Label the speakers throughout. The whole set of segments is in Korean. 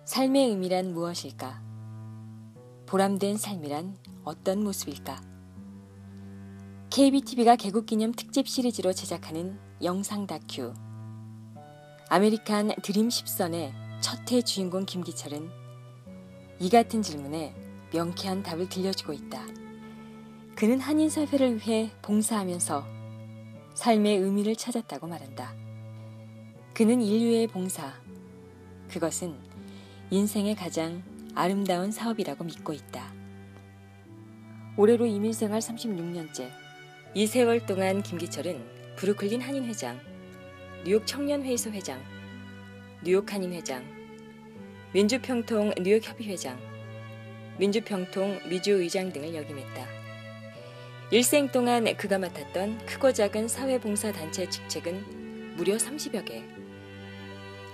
Speaker 1: 삶의 의미란 무엇일까? 보람된 삶이란 어떤 모습일까? KBTV가 개국기념 특집 시리즈로 제작하는 영상 다큐 아메리칸 드림 10선의 첫 해 주인공 김기철은 이 같은 질문에 명쾌한 답을 들려주고 있다. 그는 한인 사회를 위해 봉사하면서 삶의 의미를 찾았다고 말한다. 그는 인류의 봉사, 그것은 인생의 가장 아름다운 사업이라고 믿고 있다. 올해로 이민생활 36년째. 이 세월 동안 김기철은 브루클린 한인회장, 뉴욕 청년회의소 회장, 뉴욕 한인회장, 민주평통 뉴욕협의회장, 민주평통 미주의장 등을 역임했다. 일생 동안 그가 맡았던 크고 작은 사회봉사단체 직책은 무려 30여 개.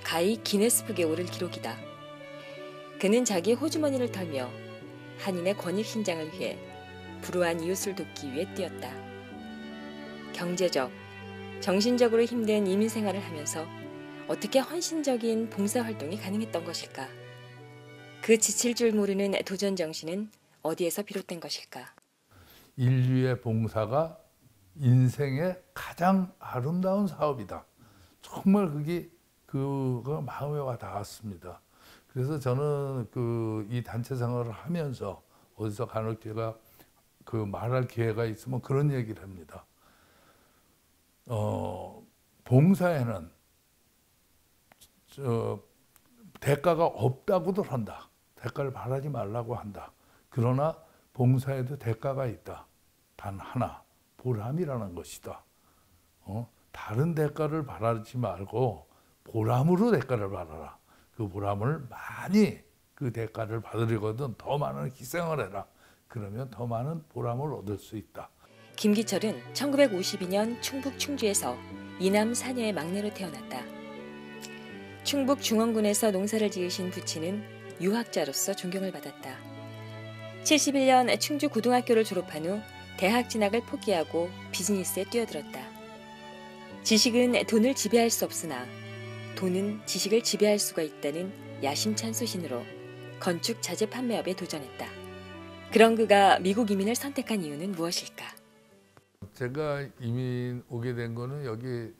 Speaker 1: 가히 기네스북에 오를 기록이다. 그는 자기 호주머니를 털며 한인의 권익 신장을 위해 불우한 이웃을 돕기 위해 뛰었다. 경제적, 정신적으로 힘든 이민 생활을 하면서 어떻게 헌신적인 봉사활동이 가능했던 것일까? 그 지칠 줄 모르는 도전 정신은 어디에서 비롯된 것일까?
Speaker 2: 인류의 봉사가 인생의 가장 아름다운 사업이다. 정말 그거 마음에 와 닿았습니다. 그래서 저는 이 단체 생활을 하면서 어디서 간혹 제가 말할 기회가 있으면 그런 얘기를 합니다. 봉사에는 대가가 없다고도 한다. 대가를 바라지 말라고 한다. 그러나 봉사에도 대가가 있다. 단 하나, 보람이라는 것이다. 다른 대가를 바라지 말고 보람으로 대가를 바라라. 그 보람을 많이 그 대가를 받으려거든 더 많은 희생을 해라. 그러면 더 많은 보람을 얻을 수 있다.
Speaker 1: 김기철은 1952년 충북 충주에서 이남 사녀의 막내로 태어났다. 충북 중원군에서 농사를 지으신 부친은 유학자로서 존경을 받았다. 71년 충주 고등학교를 졸업한 후 대학 진학을 포기하고 비즈니스에 뛰어들었다. 지식은 돈을 지배할 수 없으나 돈은 지식을 지배할 수가 있다는 야심찬 소신으로 건축 자재 판매업에 도전했다. 그런 그가 미국 이민을 선택한 이유는 무엇일까?
Speaker 2: 제가 이민 오게 된 거는 여기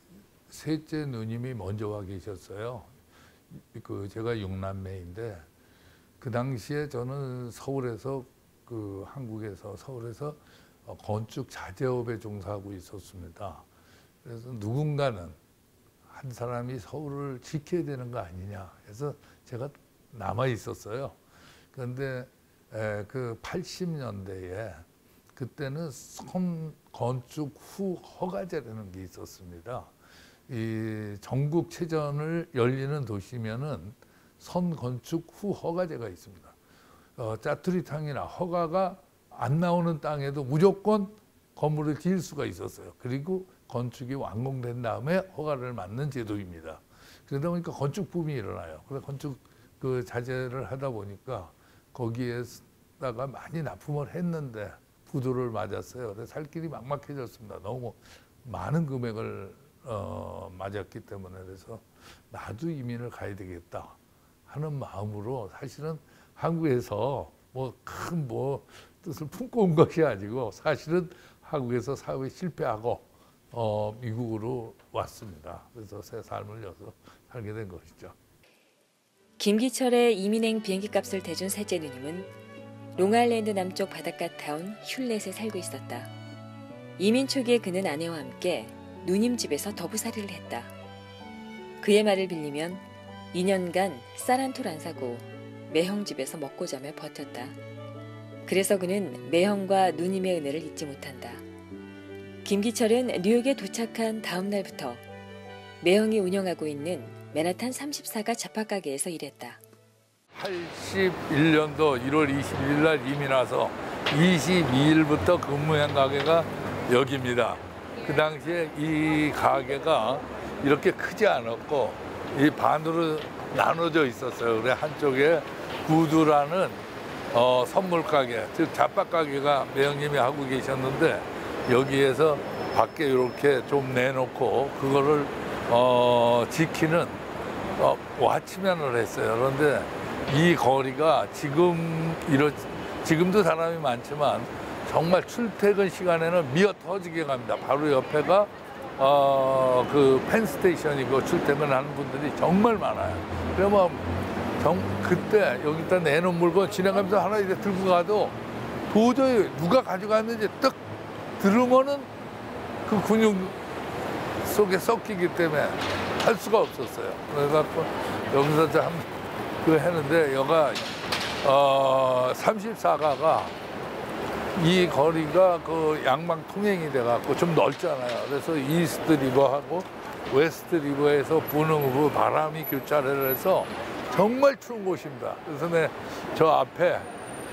Speaker 2: 셋째 누님이 먼저 와 계셨어요. 제가 6남매인데 그 당시에 저는 서울에서 한국에서 서울에서 건축 자재업에 종사하고 있었습니다. 그래서 누군가는 한 사람이 서울을 지켜야 되는 거 아니냐 해서 제가 남아 있었어요. 그런데 그 80년대에 그때는 선 건축 후 허가제라는 게 있었습니다. 이 전국체전을 열리는 도시면은 선 건축 후 허가제가 있습니다. 짜투리탕이나 허가가 안 나오는 땅에도 무조건 건물을 지을 수가 있었어요. 그리고 건축이 완공된 다음에 허가를 받는 제도입니다. 그러다 보니까 건축 붐이 일어나요. 그래서 건축 자재를 하다 보니까 거기에다가 많이 납품을 했는데 부도를 맞았어요. 그래서 살 길이 막막해졌습니다. 너무 많은 금액을 맞았기 때문에. 그래서 나도 이민을 가야 되겠다 하는 마음으로 사실은 한국에서 큰 뜻을 품고 온 것이 아니고 사실은 한국에서 사업에 실패하고 미국으로 왔습니다. 그래서 새 삶을 여기서 살게 된 것이죠.
Speaker 1: 김기철의 이민행 비행기 값을 대준 셋째 누님은 롱아일랜드 남쪽 바닷가 타운 슐렛에 살고 있었다. 이민 초기에 그는 아내와 함께 누님 집에서 더부살이를 했다. 그의 말을 빌리면 2년간 쌀 한 톨 안 사고 매형 집에서 먹고 자며 버텼다. 그래서 그는 매형과 누님의 은혜를 잊지 못한다. 김기철은 뉴욕에 도착한 다음 날부터 매형이 운영하고 있는 맨하탄 34가 잡화가게에서 일했다.
Speaker 2: 81년도 1월 21일 날 이민 와서 22일부터 근무한 가게가 여기입니다. 그 당시에 이 가게가 이렇게 크지 않았고 이 반으로 나눠져 있었어요. 그래 한쪽에 구두라는 선물 가게, 즉 잡화 가게가 매형님이 하고 계셨는데 여기에서 밖에 이렇게 좀 내놓고 그거를 지키는 왓치맨을 했어요. 그런데 이 거리가 지금도 사람이 많지만 정말 출퇴근 시간에는 미어 터지게 갑니다. 바로 옆에가 그 펜스테이션이고 출퇴근하는 분들이 정말 많아요. 그러면 그때 여기다 내놓은 물건 지나가면서 하나 이제 들고 가도 도저히 누가 가져갔는지 딱 들으면은 그 근육 속에 섞이기 때문에 할 수가 없었어요. 그래갖고 여기서 참 그 했는데 여가 34가가 이 거리가 그 양방 통행이 돼갖고 좀 넓잖아요. 그래서 이스트 리버하고 웨스트 리버에서 부는 바람이 교차를 해서 정말 추운 곳입니다. 그래서 저 앞에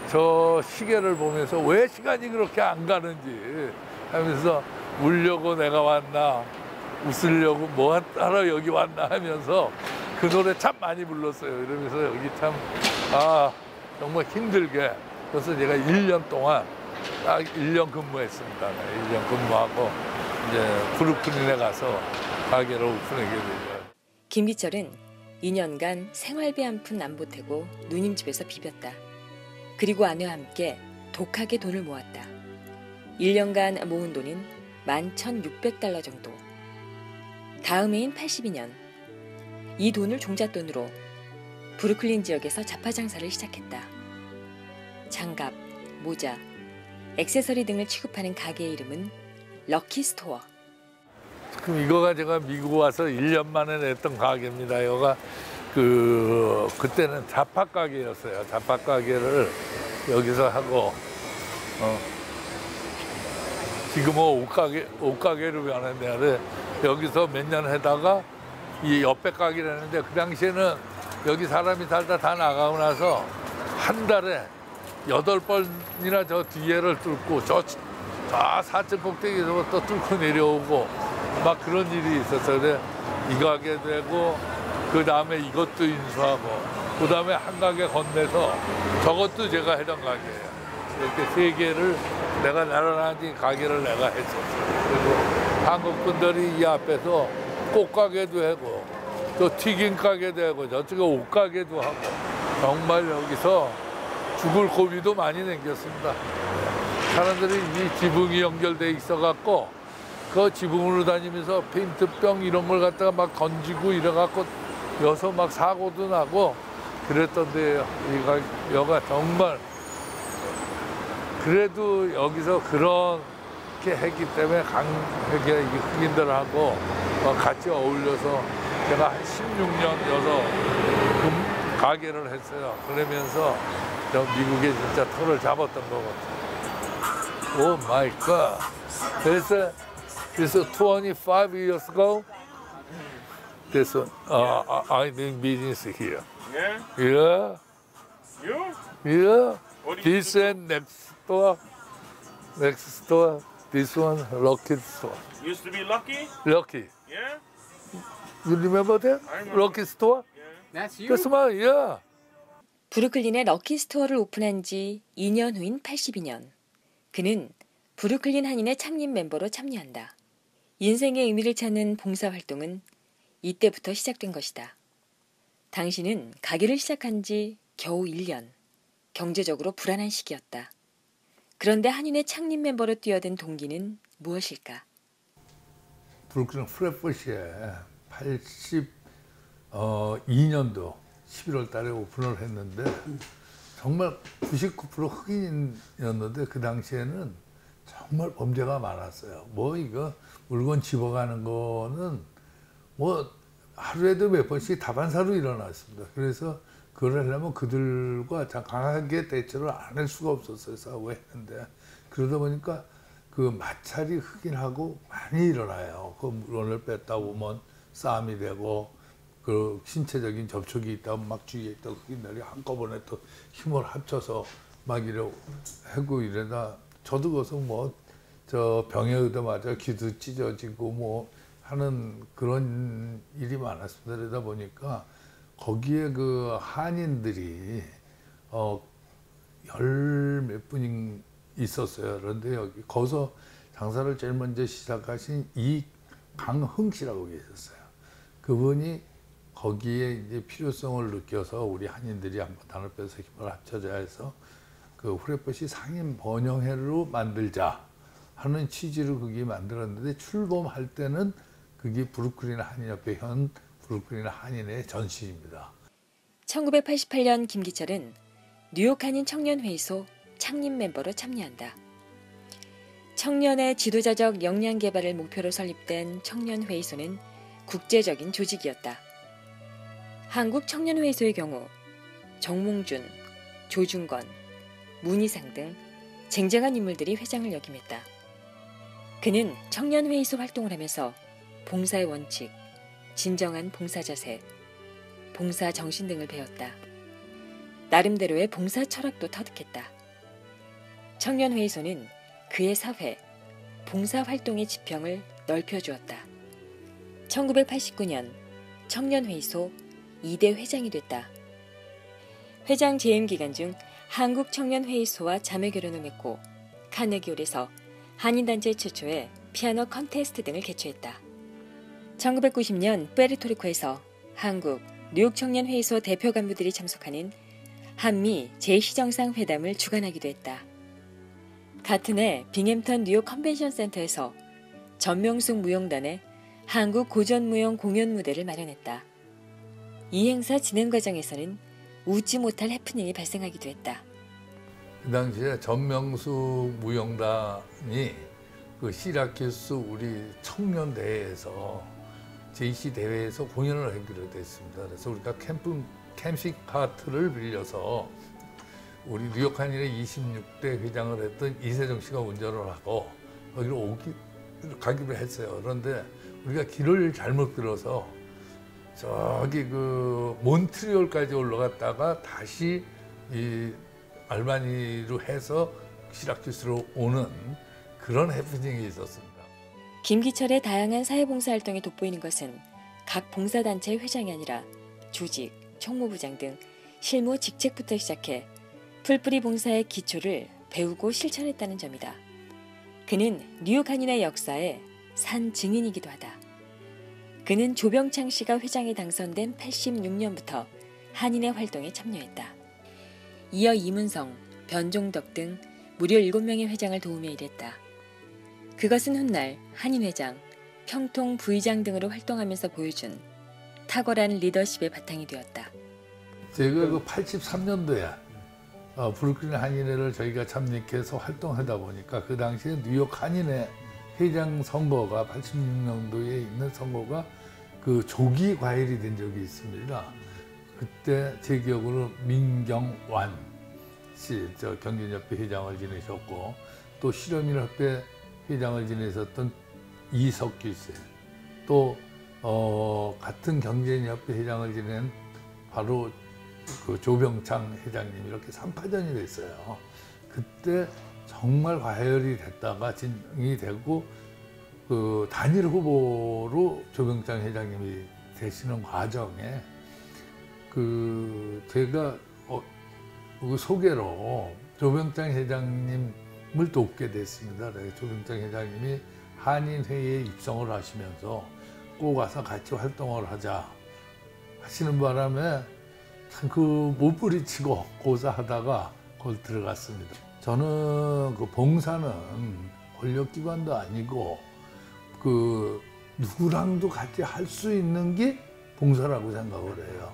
Speaker 2: 저 시계를 보면서 왜 시간이 그렇게 안 가는지 하면서 울려고 내가 왔나 웃으려고 뭐 하러 여기 왔나 하면서 그 노래 참 많이 불렀어요. 이러면서 여기 참 정말 힘들게 그래서 제가 1년 동안 딱 1년 근무했습니다. 1년 근무하고 이제 브루클린에 가서 가게를 오픈하게 되죠.
Speaker 1: 김기철은 2년간 생활비 한 푼 안 보태고 누님 집에서 비볐다. 그리고 아내와 함께 독하게 돈을 모았다. 1년간 모은 돈은 11,600달러 정도. 다음 해인 82년 이 돈을 종잣돈으로 브루클린 지역에서 잡화 장사를 시작했다. 장갑, 모자, 액세서리 등을 취급하는 가게의 이름은 럭키 스토어.
Speaker 2: 그럼 이거가 제가 미국 와서 1년 만에 냈던 가게입니다. 여가 그때는 잡화 가게였어요. 잡화 가게를 여기서 하고 지금은 옷가게로 변했는데 여기서 몇 년 하다가 이 옆에 가게를 했는데 그 당시에는 여기 사람이 살다 다 나가고 나서 한 달에 8번이나 저 뒤에를 뚫고 저 4층 꼭대기에서 또 뚫고 내려오고 막 그런 일이 있었어요. 그래 이 가게 되고 그 다음에 이것도 인수하고 그 다음에 한 가게 건네서 저것도 제가 하던 가게예요. 이렇게 3개를 내가 나란히 가게를 내가 했었어요. 그리고 한국 분들이 이 앞에서 꽃가게도 하고 또 튀김 가게도 하고 저쪽에 옷가게도 하고 정말 여기서 죽을 고비도 많이 남겼습니다. 사람들이 이 지붕이 연결돼 있어갖고 그 지붕으로 다니면서 페인트병 이런 걸 갖다가 막 던지고 이래갖고 여서 막 사고도 나고 그랬던데요. 여가 정말 그래도 여기서 그렇게 했기 때문에 강하게 흑인들하고 같이 어울려서 제가 한 16년 여서 가게를 했어요. 그러면서 저 미국에 진짜 털을 잡았던 것 같아요. 오 마이 갓. 그래서 25 years ago, this I doing business here.
Speaker 3: Yeah?
Speaker 2: Yeah,
Speaker 3: You?
Speaker 2: yeah.
Speaker 3: What do you
Speaker 2: This and next store, this one, Lucky store.
Speaker 3: used to be Lucky?
Speaker 2: Lucky.
Speaker 3: Yeah?
Speaker 2: You remember that?
Speaker 3: I remember.
Speaker 2: Lucky store?
Speaker 4: That's you?
Speaker 2: That's mine, yeah.
Speaker 1: 브루클린에 럭키 스토어를 오픈한 지 2년 후인 82년. 그는 브루클린 한인의 창립 멤버로 참여한다. 인생의 의미를 찾는 봉사활동은 이때부터 시작된 것이다. 당신은 가게를 시작한 지 겨우 1년. 경제적으로 불안한 시기였다. 그런데 한인의 창립 멤버로 뛰어든 동기는 무엇일까?
Speaker 2: 브루클린 프레포시에 82년도 11월 달에 오픈을 했는데 정말 99% 흑인이었는데 그 당시에는 정말 범죄가 많았어요. 뭐 이거 물건 집어가는 거는 뭐 하루에도 몇 번씩 다반사로 일어났습니다. 그래서 그걸 하려면 그들과 강하게 대처를 안 할 수가 없었어요. 싸우고 했는데 그러다 보니까 그 마찰이 흑인하고 많이 일어나요. 그 물건을 뺐다 오면 싸움이 되고 그 신체적인 접촉이 있다 막 주위에 있다 흑인들이 한꺼번에 또 힘을 합쳐서 막 이래 하고 이러다 저도 거기서 뭐 저 병에 얻어맞아 귀도 찢어지고 뭐 하는 그런 일이 많았습니다. 그러다 보니까 거기에 그 한인들이 열 몇 분이 있었어요. 그런데 여기 거기서 장사를 제일 먼저 시작하신 이강흥 씨라고 계셨어요. 그분이 거기에 이제 필요성을 느껴서 우리 한인들이 한번 단을 빼서 힘을 합쳐자 해서 그 후레퍼시 상임 번영회로 만들자 하는 취지로 그게 만들었는데 출범할 때는 그게 브루클린 한인협회 현 브루클린 한인회 전시입니다.
Speaker 1: 1988년 김기철은 뉴욕 한인 청년회의소 창립 멤버로 참여한다. 청년의 지도자적 역량 개발을 목표로 설립된 청년회의소는 국제적인 조직이었다. 한국 청년회의소의 경우 정몽준, 조중건, 문희상 등 쟁쟁한 인물들이 회장을 역임했다. 그는 청년회의소 활동을 하면서 봉사의 원칙, 진정한 봉사 자세, 봉사 정신 등을 배웠다. 나름대로의 봉사 철학도 터득했다. 청년회의소는 그의 사회, 봉사활동의 지평을 넓혀주었다. 1989년 청년회의소 2대 회장이 됐다. 회장 재임 기간 중 한국청년회의소와 자매결연을 맺고 카네기홀에서 한인단체 최초의 피아노 컨테스트 등을 개최했다. 1990년 푸에르토리코에서 한국 뉴욕 청년회의소 대표 간부들이 참석하는 한미 제2정상회담을 주관하기도 했다. 같은 해 빙햄턴 뉴욕 컨벤션 센터에서 전명숙 무용단의 한국 고전무용 공연 무대를 마련했다. 이 행사 진행 과정에서는 웃지 못할 해프닝이 발생하기도 했다.
Speaker 2: 그 당시에 전명숙 무용단이 그 시라큐스 우리 청년 대회에서 JC 대회에서 공연을 하기로 됐습니다. 그래서 우리가 캠핑 카트를 빌려서 우리 뉴욕 한인의 26대 회장을 했던 이세정 씨가 운전을 하고 거기로 가기로 했어요. 그런데 우리가 길을 잘못 들어서 저기 그 몬트리올까지 올라갔다가 다시 이 알바니로 해서 시라큐스로 오는 그런 해프닝이 있었습니다.
Speaker 1: 김기철의 다양한 사회봉사활동이 돋보이는 것은 각 봉사단체의 회장이 아니라 조직, 총무부장 등 실무 직책부터 시작해 풀뿌리 봉사의 기초를 배우고 실천했다는 점이다. 그는 뉴욕 한인의 역사의 산 증인이기도 하다. 그는 조병창 씨가 회장에 당선된 86년부터 한인의 활동에 참여했다. 이어 이문성, 변종덕 등 무려 7명의 회장을 도우며 일했다. 그것은 훗날 한인회장, 평통 부의장 등으로 활동하면서 보여준 탁월한 리더십의 바탕이 되었다.
Speaker 2: 제가 그 83년도에 브루클린 한인회를 저희가 참여해서 활동하다 보니까 그 당시에 뉴욕 한인회 회장 선거가 86년도에 있는 선거가 그 조기 과열이 된 적이 있습니다. 그때 제 기억으로 민경완 씨, 경제협회 회장을 지내셨고 또 실업인협회 회장을 지내셨던 이석규 씨, 또 같은 경제협회 회장을 지낸 바로 그 조병창 회장님 이렇게 3파전이 됐어요. 그때 정말 과열이 됐다가 진행이 되고 그 단일 후보로 조병창 회장님이 되시는 과정에 그 제가 그 소개로 조병창 회장님을 돕게 됐습니다. 조병창 회장님이 한인회의에 입성을 하시면서 꼭 와서 같이 활동을 하자 하시는 바람에 참 그 못 부리치고 고사하다가 거기 들어갔습니다. 저는 그 봉사는 권력기관도 아니고 그 누구랑도 같이 할 수 있는 게 봉사라고 생각을 해요.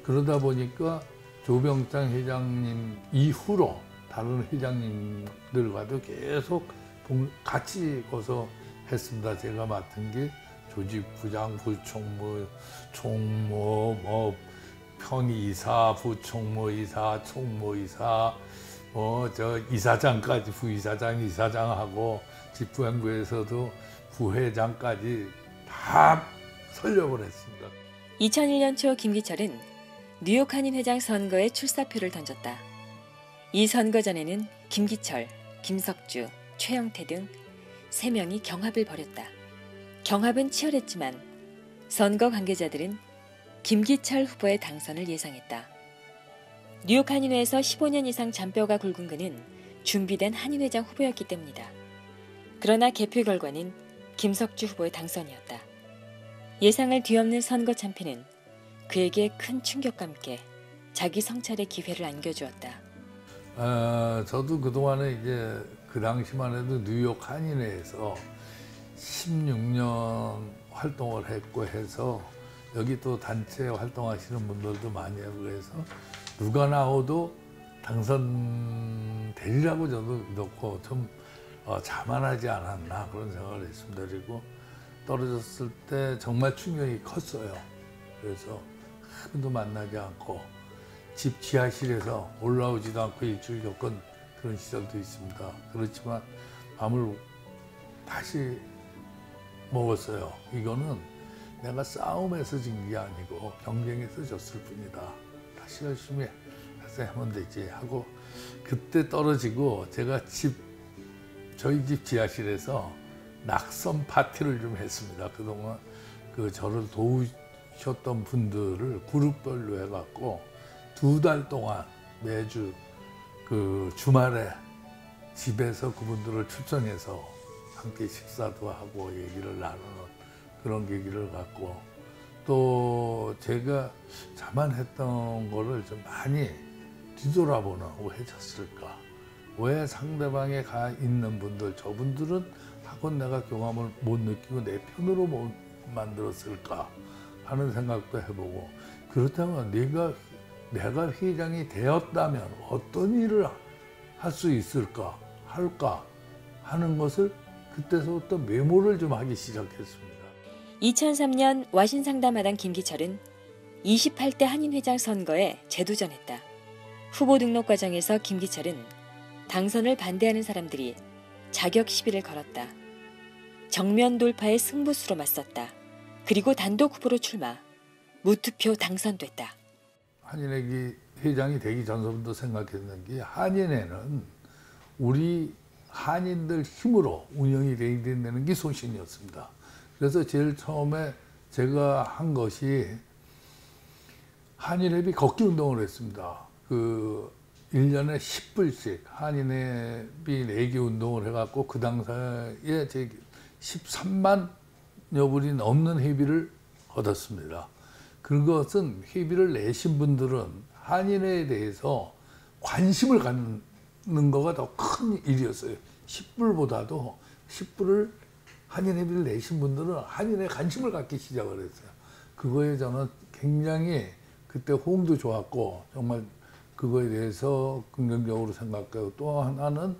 Speaker 2: 그러다 보니까 조병창 회장님 이후로 다른 회장님들과도 계속 같이 거서 했습니다. 제가 맡은 게 조직부장, 부총무, 총무, 뭐 평이사, 부총무이사, 총무이사, 이사장까지 부이사장, 이사장하고 집부행부에서도 부회장까지 다 설력을 했습니다.
Speaker 1: 2001년 초 김기철은 뉴욕 한인회장 선거에 출사표를 던졌다. 이 선거 전에는 김기철, 김석주, 최영태 등 3명이 경합을 벌였다. 경합은 치열했지만 선거 관계자들은 김기철 후보의 당선을 예상했다. 뉴욕 한인회에서 15년 이상 잔뼈가 굵은 그는 준비된 한인회장 후보였기 때문이다. 그러나 개표 결과는 김석주 후보의 당선이었다. 예상을 뒤엎는 선거 참패는 그에게 큰 충격과 함께 자기 성찰의 기회를 안겨주었다.
Speaker 2: 저도 그동안에 이제 그 당시만 해도 뉴욕 한인회에서 16년 활동을 했고 해서 여기 또 단체 활동하시는 분들도 많이 하고 해서 누가 나와도 당선되리라고 저도 믿었고 좀 자만하지 않았나 그런 생각을 했습니다. 그리고 떨어졌을 때 정말 충격이 컸어요. 그래서 한 번도 만나지 않고 집 지하실에서 올라오지도 않고 일주일 겪은 그런 시절도 있습니다. 그렇지만 밥을 다시 먹었어요. 이거는 내가 싸움에서 진 게 아니고 경쟁에서 졌을 뿐이다. 다시 열심히 해서 하면 되지 하고 그때 떨어지고 제가 저희 집 지하실에서 낙선 파티를 좀 했습니다. 그동안 저를 도우셨던 분들을 그룹별로 해갖고 2달 동안 매주 주말에 집에서 그분들을 초청해서 함께 식사도 하고 얘기를 나누는 그런 계기를 갖고 또 제가 자만했던 거를 좀 많이 뒤돌아보는 왜 졌을까? 왜 상대방에 가 있는 분들 저분들은 하고 내가 경험을 못 느끼고 내 편으로 못 만들었을까 하는 생각도 해보고 그렇다면 내가 회장이 되었다면 어떤 일을 할 수 있을까 할까 하는 것을 그때서부터 메모를 좀 하기 시작했습니다.
Speaker 1: 2003년 와신상담하던 김기철은 28대 한인회장 선거에 재도전했다. 후보 등록 과정에서 김기철은 당선을 반대하는 사람들이 자격 시비를 걸었다. 정면 돌파의 승부수로 맞섰다. 그리고 단독 후보로 출마. 무투표 당선됐다.
Speaker 2: 한인회 회장이 되기 전부터 생각했는 게 한인회는 우리 한인들 힘으로 운영이 되어야 된다는 게 소신이었습니다. 그래서 제일 처음에 제가 한 것이 한인회비 걷기 운동을 했습니다. 1년에 10불씩 한인회비 내기 운동을 해갖고 그 당시에 제 13만여 불이 넘는 회비를 얻었습니다. 그것은 회비를 내신 분들은 한인회에 대해서 관심을 갖는 거가 더 큰 일이었어요. 10불보다도 10불을 한인회비를 내신 분들은 한인회에 관심을 갖기 시작을 했어요. 그거에 저는 굉장히 그때 호응도 좋았고 정말 그거에 대해서 긍정적으로 생각하고 또 하나는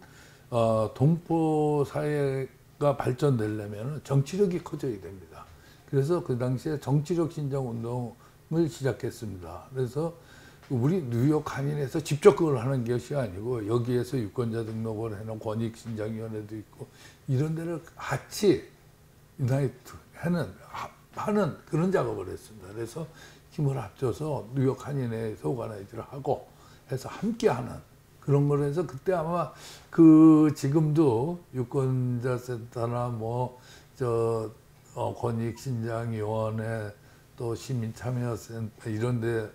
Speaker 2: 동포 사회가 발전되려면 정치력이 커져야 됩니다. 그래서 그 당시에 정치력 신장 운동을 시작했습니다. 그래서 우리 뉴욕 한인에서 직접 그걸 하는 것이 아니고 여기에서 유권자 등록을 해놓은 권익신장위원회도 있고 이런 데를 같이 유나이트 하는 그런 작업을 했습니다. 그래서 힘을 합쳐서 뉴욕 한인회에서 오가나이즈를 하고 해서 함께하는 그런 걸 해서 그때 아마 지금도 유권자센터나 권익신장위원회 또 시민참여센터 이런데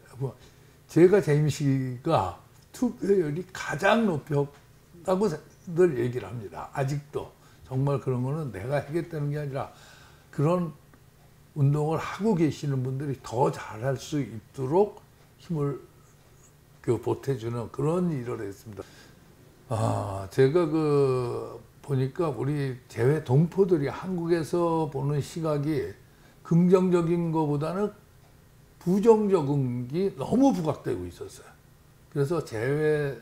Speaker 2: 제가 재임시가 투표율이 가장 높였다고 늘 얘기를 합니다. 아직도 정말 그런 거는 내가 하겠다는 게 아니라 그런 운동을 하고 계시는 분들이 더 잘할 수 있도록 힘을 보태주는 그런 일을 했습니다. 제가 보니까 우리 재외 동포들이 한국에서 보는 시각이 긍정적인 것보다는 부정적인 게 너무 부각되고 있었어요. 그래서 재외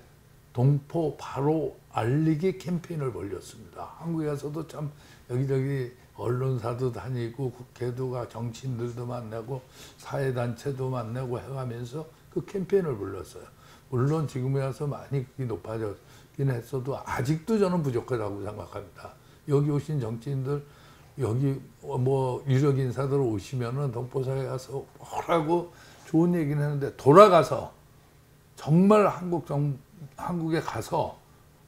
Speaker 2: 동포 바로 알리기 캠페인을 벌였습니다. 한국에 와서도 참 여기저기 언론사도 다니고 국회도 가 정치인들도 만나고 사회단체도 만나고 해가면서 그 캠페인을 불렀어요. 물론 지금에 와서 많이 그게 높아졌긴 했어도 아직도 저는 부족하다고 생각합니다. 여기 오신 정치인들 여기 유력 인사들 오시면은 동포사회 가서 뭐라고 좋은 얘기는 하는데 돌아가서 정말 한국에 가서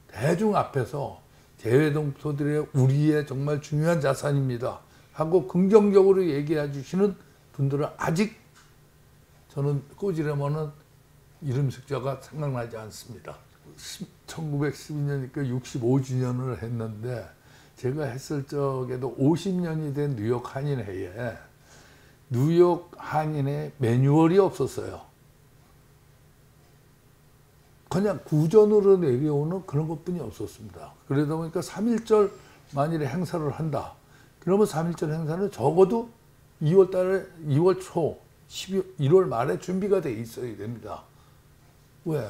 Speaker 2: 대중 앞에서 재외 동포들의 우리의 정말 중요한 자산입니다 하고 긍정적으로 얘기해 주시는 분들은 아직 저는 꼬지려면은 이름 숫자가 생각나지 않습니다. 1912년이니까 65주년을 했는데 제가 했을 적에도 50년이 된 뉴욕 한인회에 뉴욕 한인의 매뉴얼이 없었어요. 그냥 구전으로 내려오는 그런 것뿐이 없었습니다. 그러다 보니까 3.1절 만일에 행사를 한다. 그러면 3.1절 행사는 적어도 2월 달에 2월 초, 1월 말에 준비가 돼 있어야 됩니다. 왜?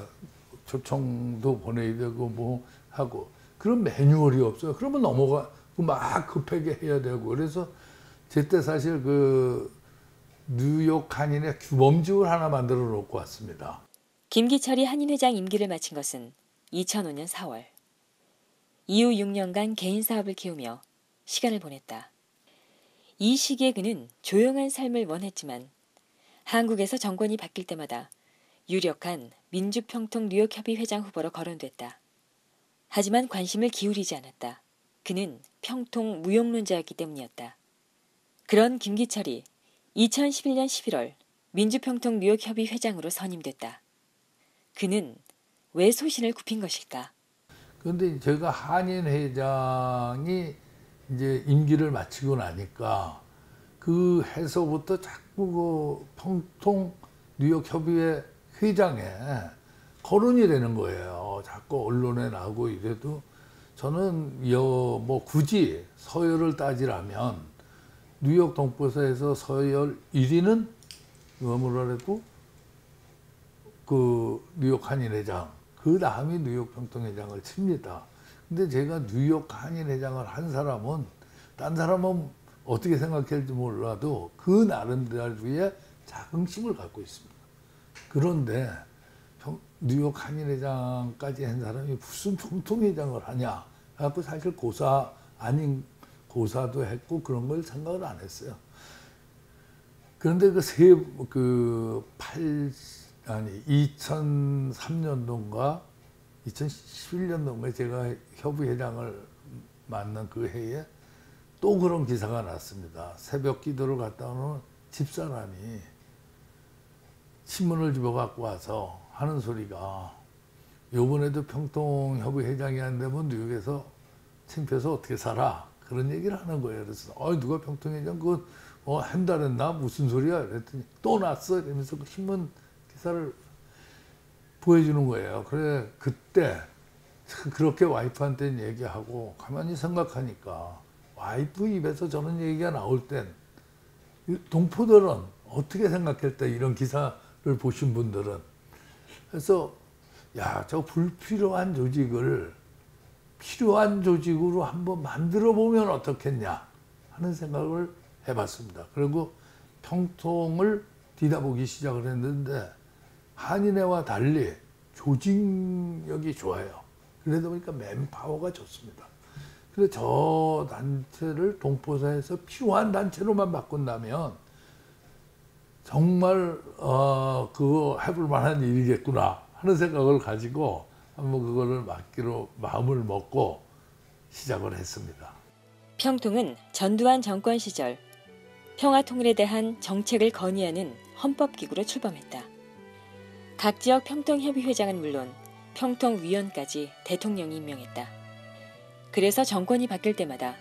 Speaker 2: 초청도 보내야 되고 뭐 하고 그런 매뉴얼이 없어요. 그러면 넘어가 막 급하게 해야 되고 그래서 제때 사실 그 뉴욕 한인의 규범집을 하나 만들어 놓고 왔습니다.
Speaker 1: 김기철이 한인회장 임기를 마친 것은 2005년 4월. 이후 6년간 개인 사업을 키우며 시간을 보냈다. 이 시기에 그는 조용한 삶을 원했지만 한국에서 정권이 바뀔 때마다 유력한 민주평통 뉴욕협의 회장 후보로 거론됐다. 하지만 관심을 기울이지 않았다. 그는 평통 무용론자였기 때문이었다. 그런 김기철이 2011년 11월 민주평통 뉴욕협의 회장으로 선임됐다. 그는 왜 소신을 굽힌 것일까?
Speaker 2: 그런데 제가 한인 회장이 이제 임기를 마치고 나니까 그 해서부터 자꾸 그 평통 뉴욕 협의회 회장에 거론이 되는 거예요. 자꾸 언론에 나오고 이래도 저는 뭐 굳이 서열을 따지라면 뉴욕 동포사에서 서열 1위는 뭐라 그래도 그 뉴욕 한인회장, 그 다음이 뉴욕 평통회장을 칩니다. 근데 제가 뉴욕 한인회장을 한 사람은 딴 사람은 어떻게 생각할지 몰라도 그 나름대로의 자긍심을 갖고 있습니다. 그런데 뉴욕 한인회장까지 한 사람이 무슨 평통회장을 하냐 하고 사실 고사 아닌 고사도 했고 그런 걸 생각을 안 했어요. 그런데 그 2003년도인가 2011년도인가 제가 협의회장을 만난 그 해에 또 그런 기사가 났습니다. 새벽 기도를 갔다 오는 집사람이 신문을 집어 갖고 와서 하는 소리가 요번에도 평통협의회장이 안 되면 뉴욕에서 창피해서 어떻게 살아? 그런 얘기를 하는 거예요. 그래서 누가 평통회장 그거 한다랬나? 무슨 소리야? 그랬더니 또 났어? 이러면서 그 신문 기사를 보여주는 거예요. 그래 그때 그렇게 와이프한테는 얘기하고 가만히 생각하니까 와이프 입에서 저런 얘기가 나올 땐 동포들은 어떻게 생각할까? 이런 기사를 보신 분들은. 그래서 야, 저 불필요한 조직을 필요한 조직으로 한번 만들어 보면 어떻겠냐 하는 생각을 해봤습니다. 그리고 평통을 뒤다보기 시작을 했는데 한인회와 달리 조직력이 좋아요. 그러다 보니까 맨파워가 좋습니다. 그래서 저 단체를 동포사에서 필요한 단체로만 바꾼다면 정말 그거 해볼 만한 일이겠구나 하는 생각을 가지고 한번 그거를 맡기로 마음을 먹고 시작을 했습니다.
Speaker 1: 평통은 전두환 정권 시절 평화통일에 대한 정책을 건의하는 헌법기구로 출범했다. 각 지역 평통협의회장은 물론 평통위원까지 대통령이 임명했다. 그래서 정권이 바뀔 때마다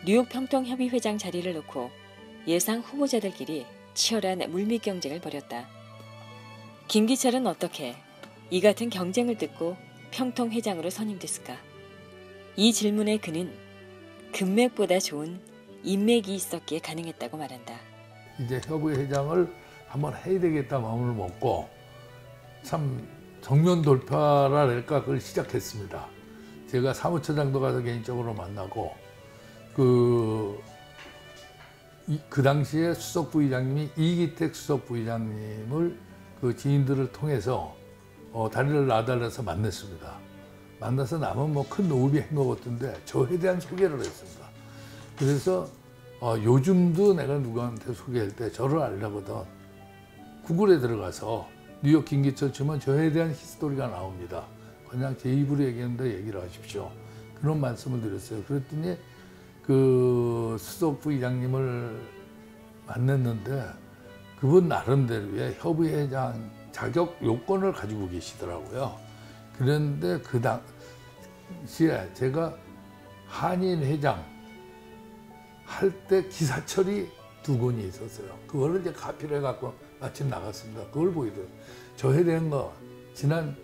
Speaker 1: 뉴욕 평통협의회장 자리를 놓고 예상 후보자들끼리 치열한 물밑 경쟁을 벌였다. 김기철은 어떻게 이 같은 경쟁을 뜯고 평통회장으로 선임됐을까? 이 질문에 그는 금맥보다 좋은 인맥이 있었기에 가능했다고 말한다.
Speaker 2: 이제 협의회장을 한번 해야 되겠다 마음을 먹고 참 정면 돌파라 할까 그걸 시작했습니다. 제가 사무처장도 가서 개인적으로 만나고 그 당시에 수석부의장님이 이기택 수석부의장님을 그 지인들을 통해서 다리를 놔달라서 만났습니다. 만나서 남은 뭐 큰 노업이 한 것 같은데 저에 대한 소개를 했습니다. 그래서 요즘도 내가 누구한테 소개할 때 저를 알려거든 구글에 들어가서 뉴욕 김기철 치면 저에 대한 히스토리가 나옵니다. 그냥 제 입으로 얘기했는데 얘기를 하십시오. 그런 말씀을 드렸어요. 그랬더니 그 수석부의장님을 만났는데 그분 나름대로의 협의회장 자격 요건을 가지고 계시더라고요. 그런데 그 당시에 제가 한인회장 할 때 기사철이 두 권이 있었어요. 그거를 이제 카피를 해갖고 마침 나갔습니다. 그걸 보이더라고요. 저에 대한 거 지난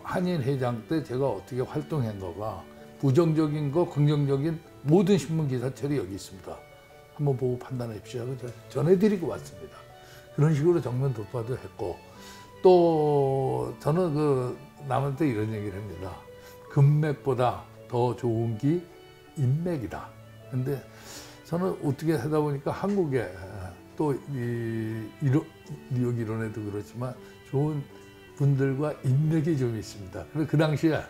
Speaker 2: 한인 회장 때 제가 어떻게 활동한 거가 부정적인 거, 긍정적인 모든 신문 기사철이 여기 있습니다. 한번 보고 판단하십시오 하고 전해드리고 왔습니다. 그런 식으로 정면 돌파도 했고, 또 저는 그 남한테 이런 얘기를 합니다. 금맥보다 더 좋은 게 인맥이다. 근데 저는 어떻게 하다 보니까 한국에 또 뉴욕 이론에도 그렇지만 좋은 분들과 인맥이 좀 있습니다. 그래서 그 당시에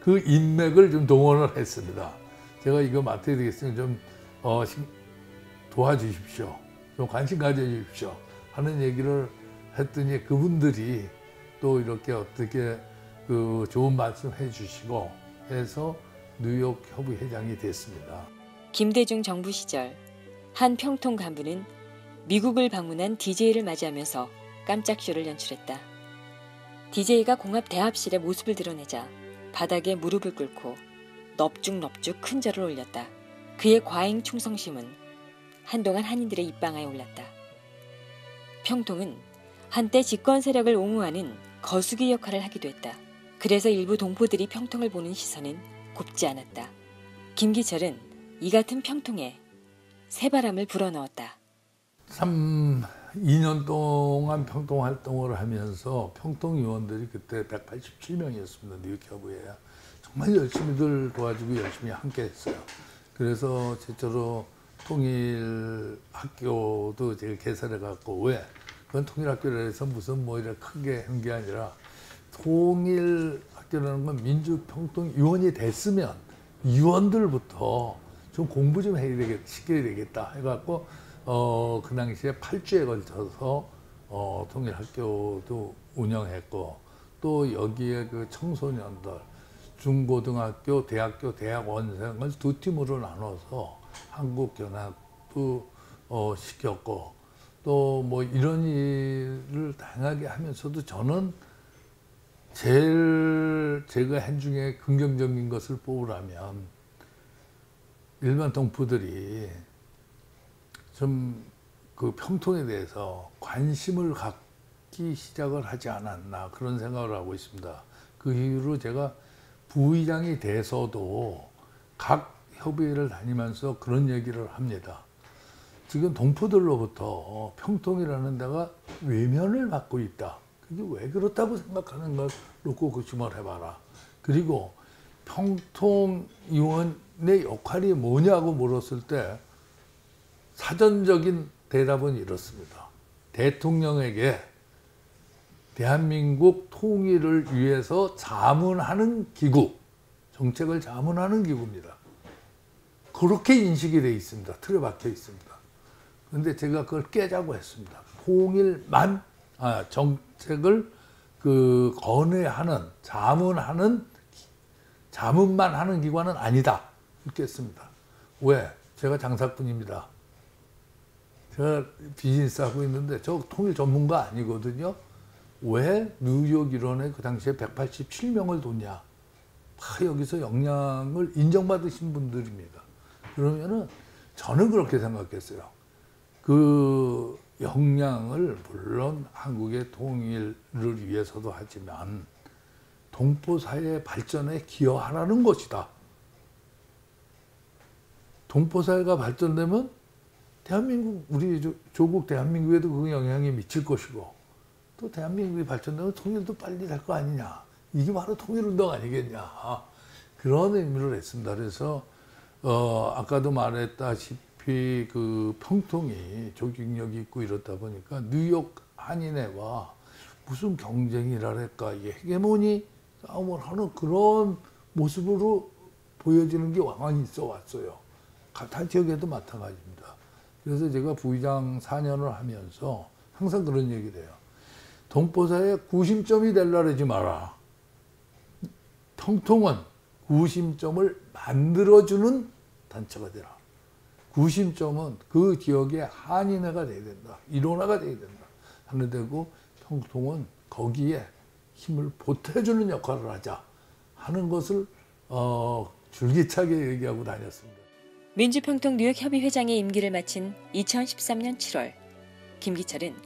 Speaker 2: 그 인맥을 좀 동원을 했습니다. 제가 이거 맡아야 되겠으면 좀 도와주십시오. 좀 관심 가져주십시오. 하는 얘기를 했더니 그분들이 또 이렇게 어떻게 그 좋은 말씀 해주시고 해서 뉴욕 협의 회장이 됐습니다.
Speaker 1: 김대중 정부 시절 한 평통 간부는 미국을 방문한 DJ를 맞이하면서 깜짝 쇼를 연출했다. DJ가 공합 대합실의 모습을 드러내자 바닥에 무릎을 꿇고 넙죽넙죽 큰 절을 올렸다. 그의 과잉 충성심은 한동안 한인들의 입방아에 올랐다. 평통은 한때 집권 세력을 옹호하는 거수기 역할을 하기도 했다. 그래서 일부 동포들이 평통을 보는 시선은 곱지 않았다. 김기철은 이 같은 평통에 새바람을 불어넣었다.
Speaker 2: 2년 동안 평통 활동을 하면서 평통 의원들이 그때 187명이었습니다. 뉴욕 협의회에. 정말 열심히들 도와주고 열심히 함께 했어요. 그래서 최초로 통일 학교도 제가 개설해 갖고, 왜? 그건 통일 학교라 해서 무슨 뭐 이렇게 크게 한 게 아니라, 통일 학교라는 건 민주평통 위원이 됐으면 위원들부터 좀 공부 좀 시켜야 되겠다 해갖고 그 당시에 8주에 걸쳐서 통일학교도 운영했고, 또 여기에 그 청소년들 중고등학교, 대학교, 대학원생을 두 팀으로 나눠서 한국연합도 시켰고, 또 뭐 이런 일을 다양하게 하면서도 저는 제일 제가 한 중에 긍정적인 것을 뽑으라면 일반 동포들이 좀 그 평통에 대해서 관심을 갖기 시작을 하지 않았나, 그런 생각을 하고 있습니다. 그 이후로 제가 부의장이 돼서도 각 협의회를 다니면서 그런 얘기를 합니다. 지금 동포들로부터 평통이라는 데가 외면을 받고 있다. 그게 왜 그렇다고 생각하는 걸 놓고 고심을 해봐라. 그리고 평통위원의 역할이 뭐냐고 물었을 때 사전적인 대답은 이렇습니다. 대통령에게 대한민국 통일을 위해서 자문하는 기구, 정책을 자문하는 기구입니다. 그렇게 인식이 되어 있습니다. 틀에 박혀 있습니다. 그런데 제가 그걸 깨자고 했습니다. 통일만, 정책을 건의하는, 자문만 하는 기관은 아니다. 이렇게 했습니다. 왜? 제가 장사꾼입니다. 제가 비즈니스 하고 있는데 저 통일 전문가 아니거든요. 왜 뉴욕 일원에 그 당시에 187명을 뒀냐? 여기서 역량을 인정받으신 분들입니다. 그러면은 저는 그렇게 생각했어요. 그 역량을 물론 한국의 통일을 위해서도 하지만 동포 사회의 발전에 기여하라는 것이다. 동포 사회가 발전되면 대한민국, 우리 조국 대한민국에도 그 영향이 미칠 것이고, 또 대한민국이 발전되면 통일도 빨리 될 거 아니냐. 이게 바로 통일운동 아니겠냐. 그런 의미를 했습니다. 그래서 아까도 말했다시피 그 평통이 조직력이 있고 이렇다 보니까 뉴욕 한인회와 무슨 경쟁이랄까, 헤게모니 싸움을 하는 그런 모습으로 보여지는 게 왕왕 있어 왔어요. 타 지역에도 마찬가지입니다. 그래서 제가 부의장 4년을 하면서 항상 그런 얘기를 해요. 동포사의 구심점이 되려고 그러지 마라. 평통은 구심점을 만들어주는 단체가 되라. 구심점은 그 지역의 한인회가 돼야 된다. 일원화가 돼야 된다. 하는 데고, 평통은 거기에 힘을 보태주는 역할을 하자 하는 것을 줄기차게 얘기하고 다녔습니다.
Speaker 1: 민주평통 뉴욕협의 회장의 임기를 마친 2013년 7월, 김기철은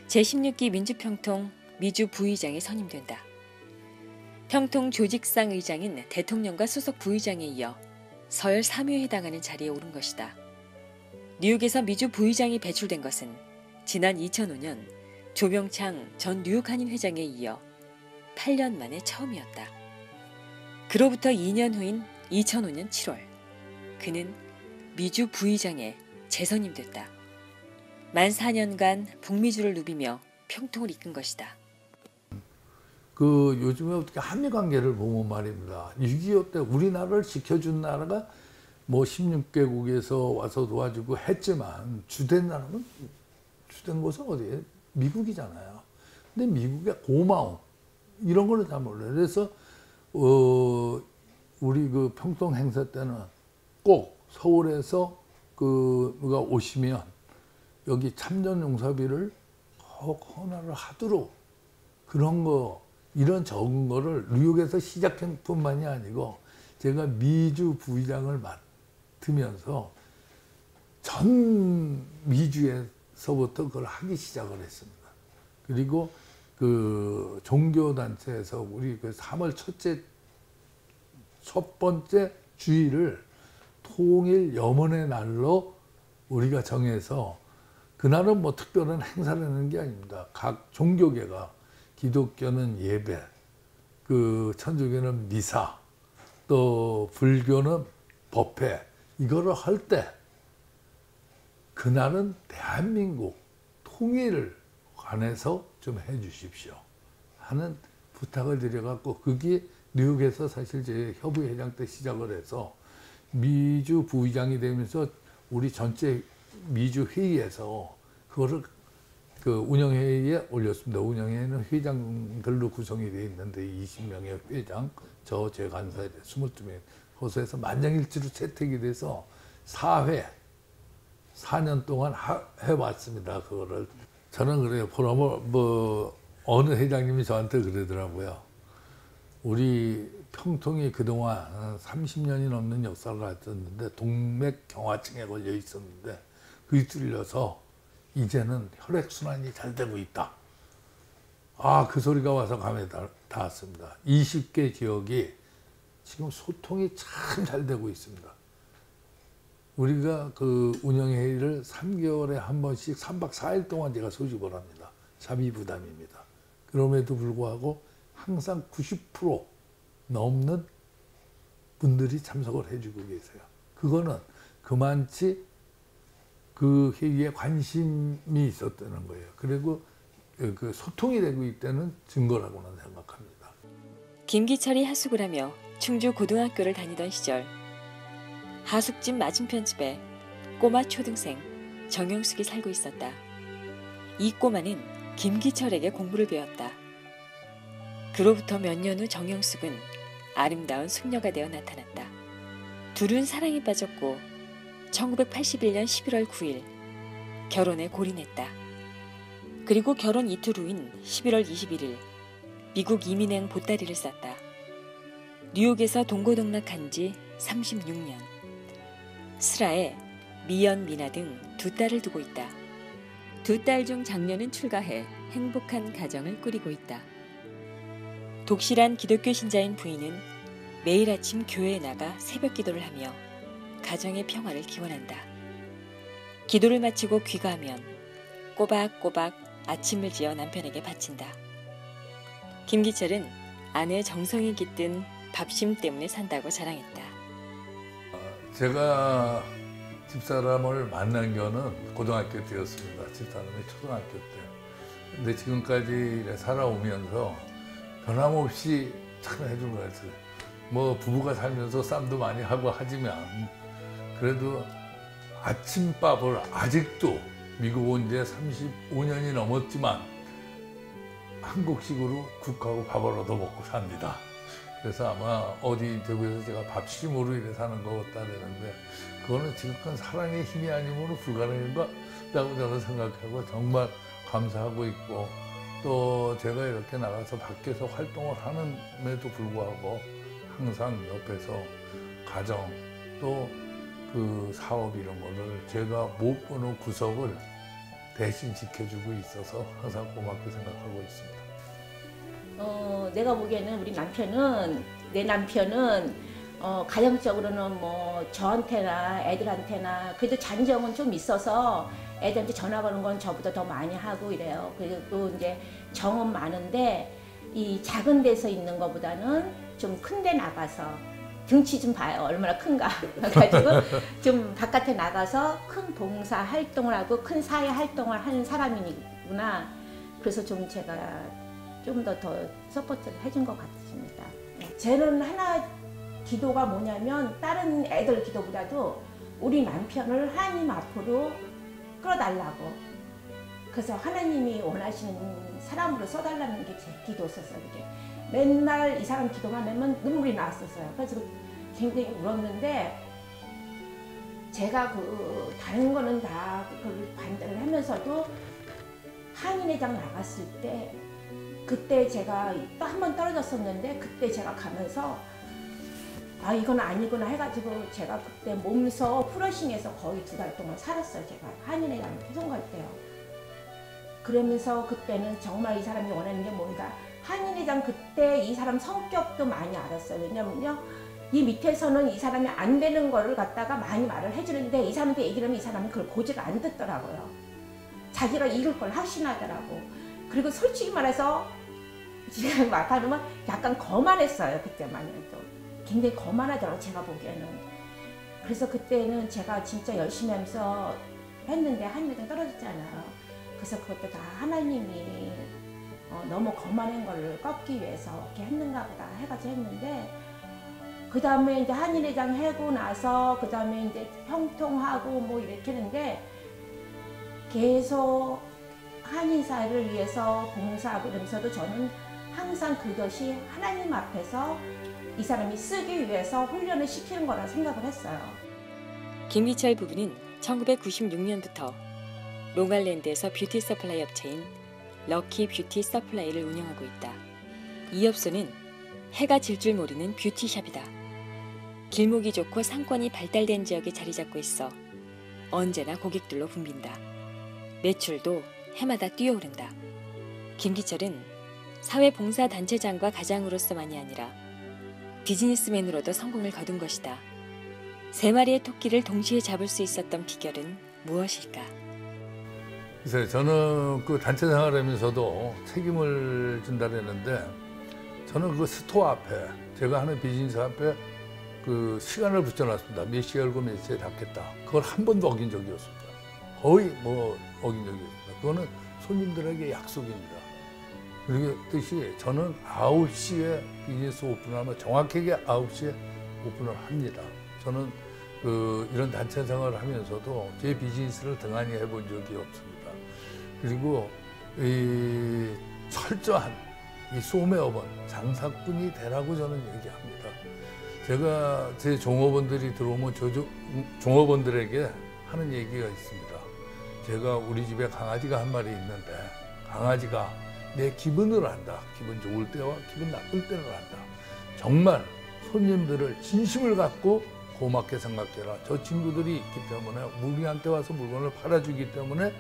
Speaker 1: 제16기 민주평통 미주 부의장에 선임된다. 평통 조직상 의장인 대통령과 수석 부의장에 이어 서열 3위에 해당하는 자리에 오른 것이다. 뉴욕에서 미주 부의장이 배출된 것은 지난 2005년 조병창 전 뉴욕 한인 회장에 이어 8년 만에 처음이었다. 그로부터 2년 후인 2005년 7월, 그는 미주 부의장에 재선임됐다. 만 4년간 북미주를 누비며 평통을 이끈 것이다.
Speaker 2: 요즘에 어떻게 한미 관계를 보면 말입니다. 6.25 때 우리나라를 지켜준 나라가 뭐 16개국에서 와서 도와주고 했지만 주된 곳은 어디예요? 미국이잖아요. 근데 미국의 고마움 이런 거는 잘 몰라요. 그래서 우리 그 평통 행사 때는 꼭 서울에서 누가 오시면 여기 참전 용사비를 꼭 헌화를 하도록 그런 거 이런 적은 거를 뉴욕에서 시작한 뿐만이 아니고 제가 미주 부의장을 맡으면서 전 미주에서부터 그걸 하기 시작을 했습니다. 그리고 그 종교단체에서 우리 그 3월 첫 번째 주일을 통일 염원의 날로 우리가 정해서 그날은 뭐 특별한 행사를 하는 게 아닙니다. 각 종교계가 기독교는 예배, 그 천주교는 미사, 또 불교는 법회 이거를 할 때 그날은 대한민국 통일을 관해서 좀 해주십시오 하는 부탁을 드려갖고 그게 뉴욕에서 사실 제 협의회장 때 시작을 해서 미주 부의장이 되면서 우리 전체 미주 회의에서 그거를 그 운영회의에 올렸습니다. 운영회의는 회장들로 구성이 되어 있는데 20명의 회장, 제 간사에 22명, 거기서 만장일치로 채택이 돼서 4년 동안 해왔습니다. 그거를. 저는 그래요. 어느 회장님이 저한테 그러더라고요. 우리 평통이 그동안 30년이 넘는 역사를 가졌는데 동맥경화증에 걸려 있었는데 그게 뚫려서 이제는 혈액순환이 잘 되고 있다. 그 소리가 와서 감에 닿았습니다. 20개 지역이 지금 소통이 참 잘 되고 있습니다. 우리가 그 운영회의를 3개월에 한 번씩 3박 4일 동안 제가 소집을 합니다. 자비 부담입니다. 그럼에도 불구하고 항상 90% 넘는 분들이 참석을 해주고 계세요. 그거는 그만치 그 회의에 관심이 있었다는 거예요. 그리고 그 소통이 되고 있다는 증거라고는 생각합니다.
Speaker 1: 김기철이 하숙을 하며 충주 고등학교를 다니던 시절 하숙집 맞은편 집에 꼬마 초등생 정영숙이 살고 있었다. 이 꼬마는 김기철에게 공부를 배웠다. 그로부터 몇 년 후 정영숙은 아름다운 숙녀가 되어 나타났다. 둘은 사랑에 빠졌고 1981년 11월 9일 결혼에 골인했다. 그리고 결혼 이틀 후인 11월 21일 미국 이민행 보따리를 쌌다. 뉴욕에서 동고동락한 지 36년. 슬아에 미연, 미나 등 두 딸을 두고 있다. 두 딸 중 장녀는 출가해 행복한 가정을 꾸리고 있다. 독실한 기독교 신자인 부인은 매일 아침 교회에 나가 새벽 기도를 하며 가정의 평화를 기원한다. 기도를 마치고 귀가하면 꼬박꼬박 아침을 지어 남편에게 바친다. 김기철은 아내 정성이 깃든 밥심 때문에 산다고 자랑했다.
Speaker 2: 제가 집사람을 만난 거는 고등학교 때였습니다. 집사람이 초등학교 때. 근데 지금까지 살아오면서 변함없이 참 해준 것 같아요. 뭐 부부가 살면서 쌈도 많이 하고 하지만 그래도 아침밥을 아직도 미국 온 지 35년이 넘었지만 한국식으로 국하고 밥을 얻어먹고 삽니다. 그래서 아마 어디 인터뷰에서 제가 밥심으로 이래 사는 것 같다 그러는데 그거는 지극한 사랑의 힘이 아니면 불가능한 거라고 저는 생각하고 정말 감사하고 있고 또 제가 이렇게 나가서 밖에서 활동을 하는데도 불구하고 항상 옆에서 가정 또 그 사업 이런 거를 제가 못 보는 구석을 대신 지켜주고 있어서 항상 고맙게 생각하고 있습니다.
Speaker 4: 내가 보기에는 내 남편은 가정적으로는 뭐 저한테나 애들한테나 그래도 잔정은 좀 있어서 애들한테 전화 거는 건 저보다 더 많이 하고 이래요. 그리고 이제 정은 많은데 이 작은 데서 있는 것보다는 좀 큰 데 나가서 등치 좀 봐요. 얼마나 큰가. 그래가지고 좀 바깥에 나가서 큰 봉사 활동을 하고 큰 사회 활동을 하는 사람이구나. 그래서 좀 제가 좀 더 서포트를 해준 것 같습니다. 저는 하나 기도가 뭐냐면 다른 애들 기도보다도 우리 남편을 하나님 앞으로 끌어달라고. 그래서 하나님이 원하시는 사람으로 써달라는 게 제 기도였었어요. 이게 맨날 이 사람 기도만 하면 눈물이 나왔었어요. 그래서 굉장히 울었는데 제가 다른 거는 다 그걸 반대를 하면서도 한인회장 나갔을 때 그때 제가 또 한 번 떨어졌었는데 그때 제가 가면서 아 이건 아니구나 해가지고 제가 그때 몸소 프러싱해서 거의 2달 동안 살았어요. 제가 한인회장 회송 갈 때요. 그러면서 그때는 정말 이 사람이 원하는 게 뭔가 한인회장 그때 이 사람 성격도 많이 알았어요. 왜냐면요 이 밑에서는 이 사람이 안 되는 거를 갖다가 많이 말을 해주는데 이 사람한테 얘기를 하면 이 사람은 그걸 고지를 안 듣더라고요. 자기가 이길 걸 확신하더라고. 그리고 솔직히 말해서 지금 말하면 약간 거만했어요. 그때만 해도 굉장히 거만하더라고요. 제가 보기에는. 그래서 그때는 제가 진짜 열심히 하면서 했는데 한일회장 떨어졌잖아요. 그래서 그것도 다 하나님이 너무 거만한 걸 꺾기 위해서 이렇게 했는가 보다 해가지고 했는데 그 다음에 이제 한일회장 하고 나서 그 다음에 이제 형통하고 뭐 이렇게 했는데 계속 한인사회를 위해서 봉사하고 이러면서도 저는 항상 그것이 하나님 앞에서 이 사람이 쓰기 위해서 훈련을 시키는 거라 생각을 했어요.
Speaker 1: 김기철 부부는 1996년부터 롱알랜드에서 뷰티 서플라이 업체인 럭키 뷰티 서플라이를 운영하고 있다. 이 업소는 해가 질 줄 모르는 뷰티샵이다. 길목이 좋고 상권이 발달된 지역에 자리 잡고 있어 언제나 고객들로 붐빈다. 매출도 해마다 뛰어오른다. 김기철은 사회봉사단체장과 가장으로서만이 아니라 비즈니스맨으로도 성공을 거둔 것이다. 3마리의 토끼를 동시에 잡을 수 있었던 비결은 무엇일까?
Speaker 2: 글쎄, 저는 그 단체 생활하면서도 책임을 진다랬는데 저는 그 스토어 앞에 제가 하는 비즈니스 앞에 그 시간을 붙여놨습니다. 몇 시에 열고 몇 시에 닫겠다. 그걸 한 번도 어긴 적이 없습니다. 거의 뭐 어긴 적이 없습니다. 그거는 손님들에게 약속입니다. 그렇듯이 저는 9시에 비즈니스 오픈하면 정확하게 9시에 오픈을 합니다. 저는 이런 단체 생활을 하면서도 제 비즈니스를 등한히 해본 적이 없습니다. 그리고 이 철저한 이 소매업은 장사꾼이 되라고 저는 얘기합니다. 제가 제 종업원들이 들어오면 종업원들에게 하는 얘기가 있습니다. 제가 우리 집에 강아지가 한 마리 있는데 강아지가 내 기분을 안다. 기분 좋을 때와 기분 나쁠 때를 안다. 정말 손님들을 진심을 갖고 고맙게 생각해라. 저 친구들이 있기 때문에 우리한테 와서 물건을 팔아주기 때문에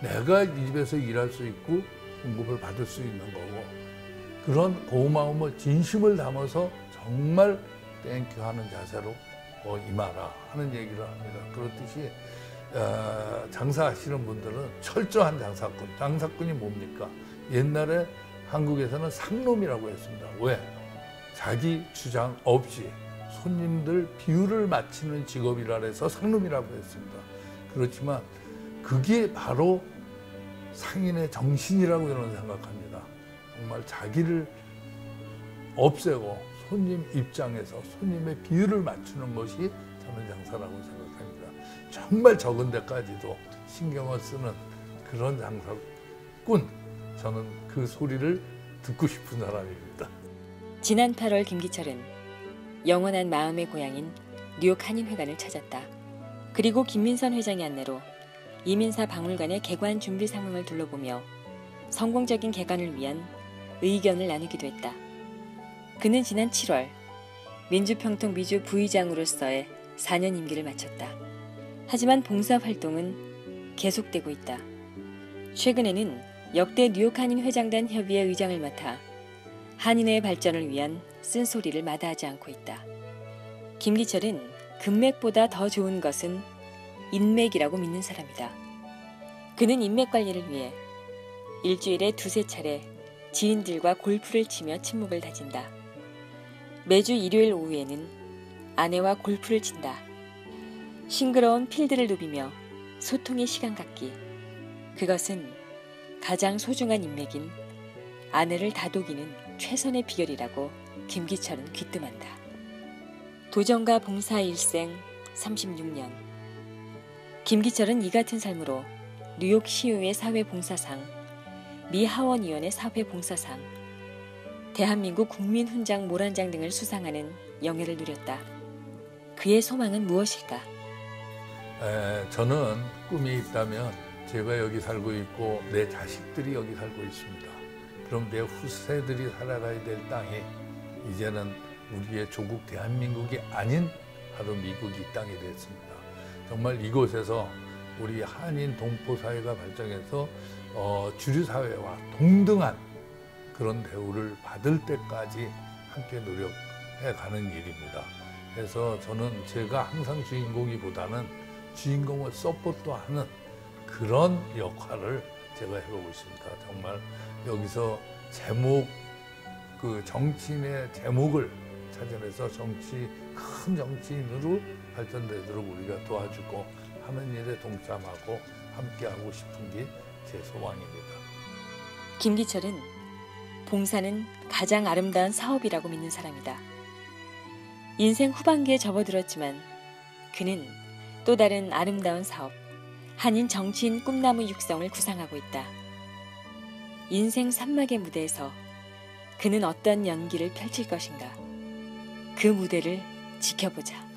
Speaker 2: 내가 이 집에서 일할 수 있고 공급을 받을 수 있는 거고 그런 고마움을 진심을 담아서 정말 땡큐 하는 자세로 임하라 하는 얘기를 합니다. 그렇듯이 장사하시는 분들은 철저한 장사꾼. 장사꾼이 뭡니까? 옛날에 한국에서는 상놈이라고 했습니다. 왜? 자기 주장 없이 손님들 비율을 맞추는 직업이라 해서 상놈이라고 했습니다. 그렇지만 그게 바로 상인의 정신이라고 저는 생각합니다. 정말 자기를 없애고 손님 입장에서 손님의 비율을 맞추는 것이 저는 장사라고 생각합니다. 정말 적은 데까지도 신경을 쓰는 그런 장사꾼. 저는 그 소리를 듣고 싶은 사람입니다.
Speaker 1: 지난 8월 김기철은 영원한 마음의 고향인 뉴욕 한인회관을 찾았다. 그리고 김민선 회장의 안내로 이민사 박물관의 개관 준비 상황을 둘러보며 성공적인 개관을 위한 의견을 나누기도 했다. 그는 지난 7월 민주평통 미주 부의장으로서의 4년 임기를 마쳤다. 하지만 봉사활동은 계속되고 있다. 최근에는 역대 뉴욕 한인 회장단 협의회 의장을 맡아 한인회의 발전을 위한 쓴소리를 마다하지 않고 있다. 김기철은 금맥보다 더 좋은 것은 인맥이라고 믿는 사람이다. 그는 인맥 관리를 위해 일주일에 2~3차례 지인들과 골프를 치며 친목을 다진다. 매주 일요일 오후에는 아내와 골프를 친다. 싱그러운 필드를 누비며 소통의 시간 갖기. 그것은 가장 소중한 인맥인 아내를 다독이는 최선의 비결이라고 김기철은 귀뜸한다. 도전과 봉사 일생 36년. 김기철은 이 같은 삶으로 뉴욕 시의회 사회봉사상, 미 하원의원의 사회봉사상, 대한민국 국민훈장 모란장 등을 수상하는 영예를 누렸다. 그의 소망은 무엇일까?
Speaker 2: 저는 꿈이 있다면 제가 여기 살고 있고 내 자식들이 여기 살고 있습니다. 그럼 내 후세들이 살아가야 될 땅이 이제는 우리의 조국 대한민국이 아닌 바로 미국이 땅이 됐습니다. 정말 이곳에서 우리 한인 동포 사회가 발전해서 주류 사회와 동등한 그런 대우를 받을 때까지 함께 노력해 가는 일입니다. 그래서 저는 제가 항상 주인공이보다는 주인공을 서포트도 하는 그런 역할을 제가 해보고 있습니다. 정말 여기서 제목, 그 정치인의 제목을 찾아내서 큰 정치인으로 발전되도록 우리가 도와주고 하는 일에 동참하고 함께하고 싶은 게 제 소망입니다.
Speaker 1: 김기철은 봉사는 가장 아름다운 사업이라고 믿는 사람이다. 인생 후반기에 접어들었지만 그는 또 다른 아름다운 사업, 한인 정치인 꿈나무 육성을 구상하고 있다. 인생 산막의 무대에서 그는 어떤 연기를 펼칠 것인가? 그 무대를 지켜보자.